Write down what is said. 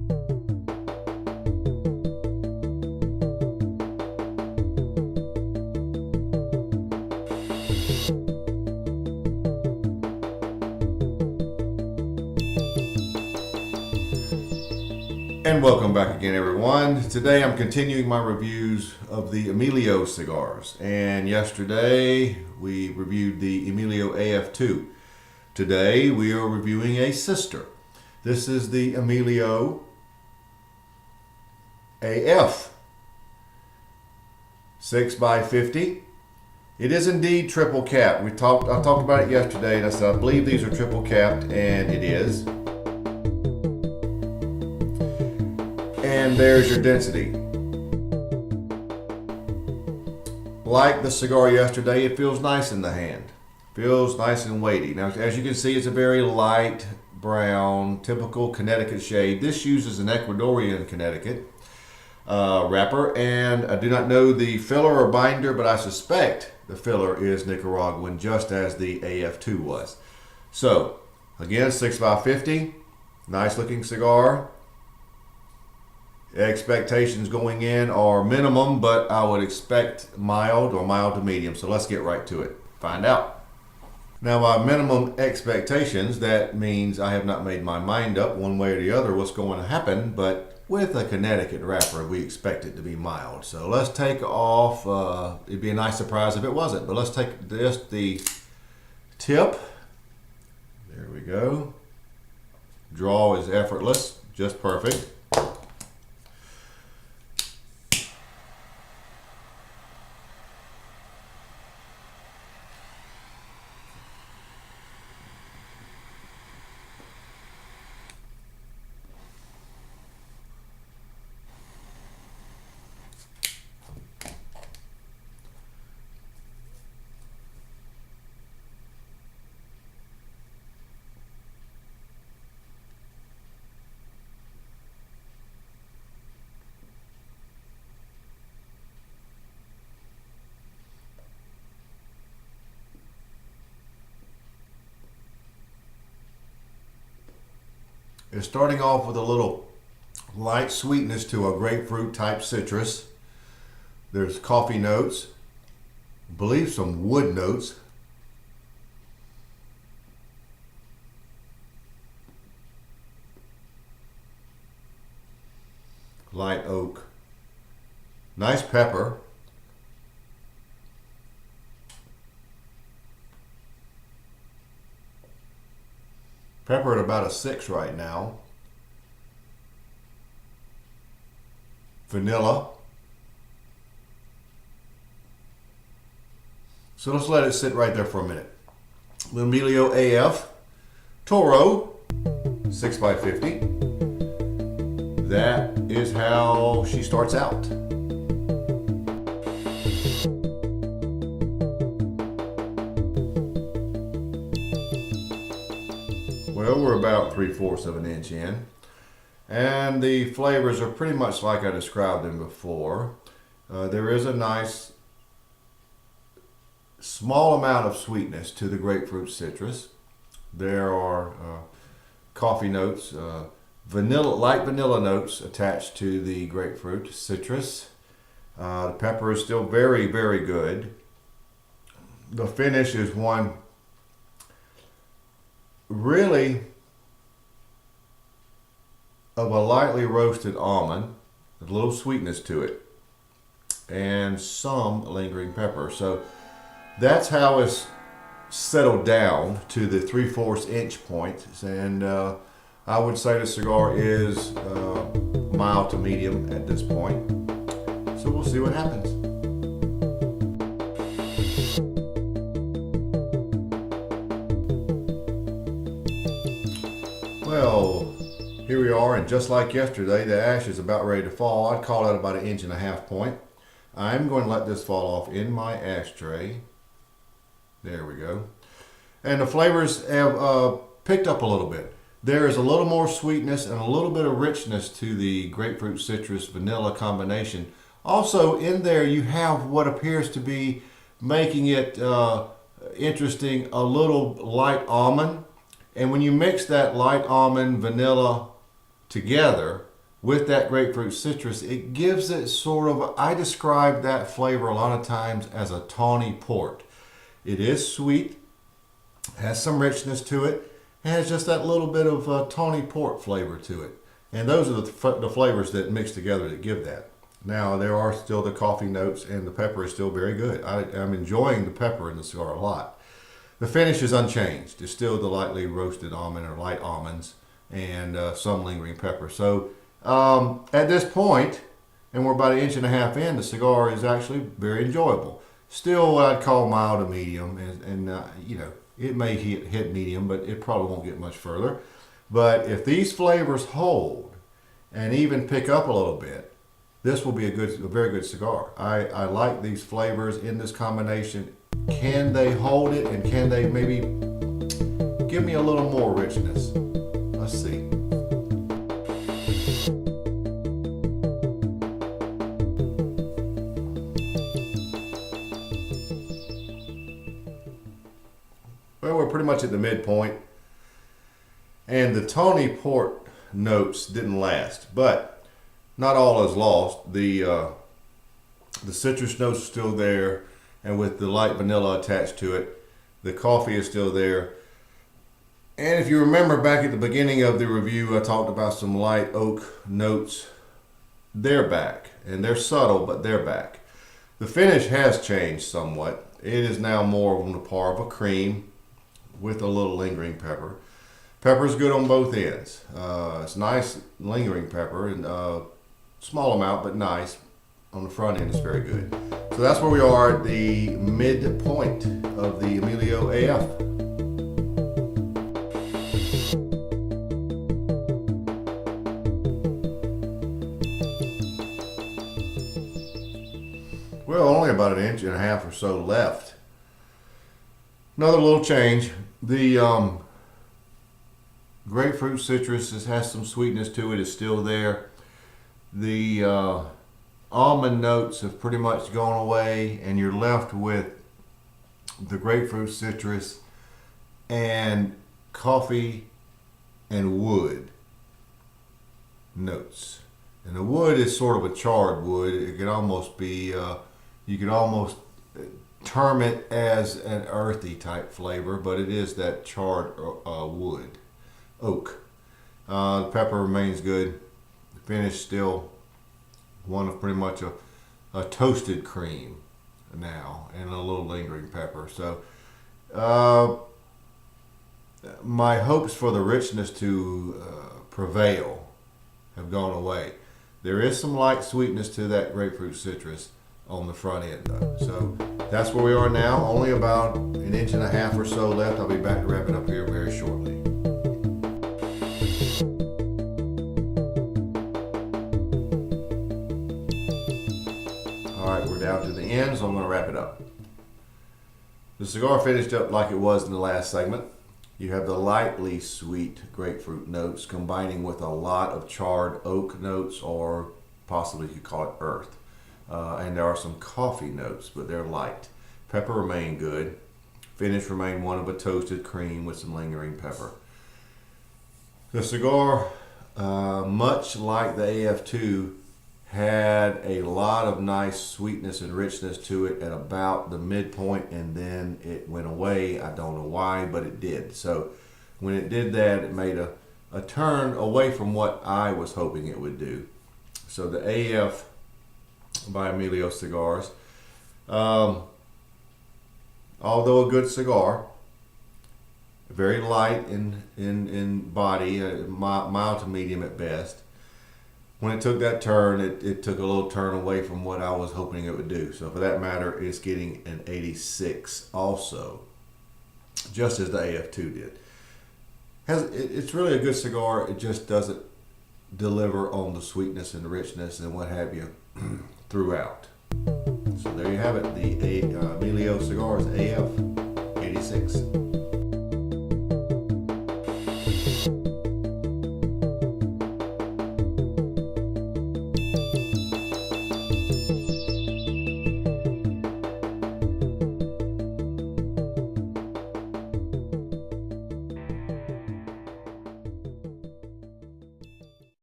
And welcome back again, everyone. Today I'm continuing my reviews of the Emilio cigars. And yesterday we reviewed the Emilio AF2. Today we are reviewing a sister. This is the Emilio AF 6x50. It is indeed triple capped. I talked about it yesterday and I said I believe these are triple capped, and it is. And there's your density. Like the cigar yesterday, it feels nice in the hand. Feels nice and weighty. Now, as you can see, it's a very light brown, typical Connecticut shade. This uses an Ecuadorian Connecticut wrapper, and I do not know the filler or binder, but I suspect the filler is Nicaraguan, just as the AF2 was. So, again, 6x50, nice looking cigar. Expectations going in are minimum, but I would expect mild or mild to medium. So let's get right to it. Find out. Now, by minimum expectations, that means I have not made my mind up one way or the other what's going to happen, but with a Connecticut wrapper, we expect it to be mild. So let's take off, it'd be a nice surprise if it wasn't, but let's take just the tip. There we go. Draw is effortless, just perfect. It's starting off with a little light sweetness to a grapefruit type citrus. There's coffee notes, I believe some wood notes. Light oak. Nice pepper. Pepper at about a 6 right now. Vanilla. So let's let it sit right there for a minute. The Emilio AF Toro 6x50. That is how she starts out. Well, we're about 3/4 of an inch in, and the flavors are pretty much like I described them before. There is a nice small amount of sweetness to the grapefruit citrus. There are coffee notes, light vanilla notes attached to the grapefruit citrus. The pepper is still very, very good. The finish is one really of a lightly roasted almond, a little sweetness to it, and some lingering pepper. So that's how it's settled down to the 3/4 inch point, and I would say the cigar is mild to medium at this point. So we'll see what happens. Well, here we are, and just like yesterday, the ash is about ready to fall. I'd call it about 1.5 inch point. I'm going to let this fall off in my ashtray. There we go. And the flavors have picked up a little bit. There is a little more sweetness and a little bit of richness to the grapefruit citrus vanilla combination. Also in there you have what appears to be making it interesting, a little light almond. And when you mix that light almond vanilla together, with that grapefruit citrus, it gives it sort of, I describe that flavor a lot of times as a tawny port. It is sweet, has some richness to it, and has just that little bit of tawny port flavor to it. And those are the flavors that mix together that give that. Now, there are still the coffee notes, and the pepper is still very good. I'm enjoying the pepper in the cigar a lot. The finish is unchanged. It's still the lightly roasted almond or light almonds and some lingering pepper. So at this point, and we're about 1.5 inches in, the cigar is actually very enjoyable. Still what I'd call mild to medium, and you know, it may hit medium, but it probably won't get much further. But if these flavors hold and even pick up a little bit, this will be a very good cigar. I like these flavors in this combination. Can they hold it, and can they maybe give me a little more richness? Let's see. Well, we're pretty much at the midpoint, and the tawny port notes didn't last, but not all is lost. The citrus notes are still there, and with the light vanilla attached to it, the coffee is still there. And if you remember back at the beginning of the review, I talked about some light oak notes. They're back, and they're subtle, but they're back. The finish has changed somewhat. It is now more on the par of a cream with a little lingering pepper. Pepper's good on both ends. It's nice lingering pepper, and small amount, but nice. On the front end, it's very good. So that's where we are at the midpoint of the Emilio AF. Well, only about 1.5 inches or so left. Another little change. The grapefruit citrus has some sweetness to it. It's still there. The almond notes have pretty much gone away, and you're left with the grapefruit citrus and coffee and wood notes. And the wood is sort of a charred wood. It could almost be, you could almost term it as an earthy type flavor, but it is that charred wood, oak. The pepper remains good. The finish still one of pretty much a toasted cream now, and a little lingering pepper. So my hopes for the richness to prevail have gone away. There is some light sweetness to that grapefruit citrus on the front end though. So that's where we are now. Only about 1.5 inches or so left. I'll be back to wrap it up here very shortly. Alright, we're down to the end, so I'm going to wrap it up. The cigar finished up like it was in the last segment. You have the lightly sweet grapefruit notes combining with a lot of charred oak notes, or possibly you could call it earth. And there are some coffee notes, but they're light. Pepper remained good. Finish remained one of a toasted cream with some lingering pepper. The cigar, much like the AF2, had a lot of nice sweetness and richness to it at about the midpoint, and then it went away. I don't know why, but it did. So when it did that, it made a turn away from what I was hoping it would do. So the AF by Emilio Cigars, although a good cigar, very light in body, mild to medium at best. When it took that turn, it took a little turn away from what I was hoping it would do. So for that matter, it's getting an 86 also, just as the AF2 did. It's really a good cigar. It just doesn't deliver on the sweetness and richness and what have you throughout. So there you have it, the Emilio Cigars AF 86.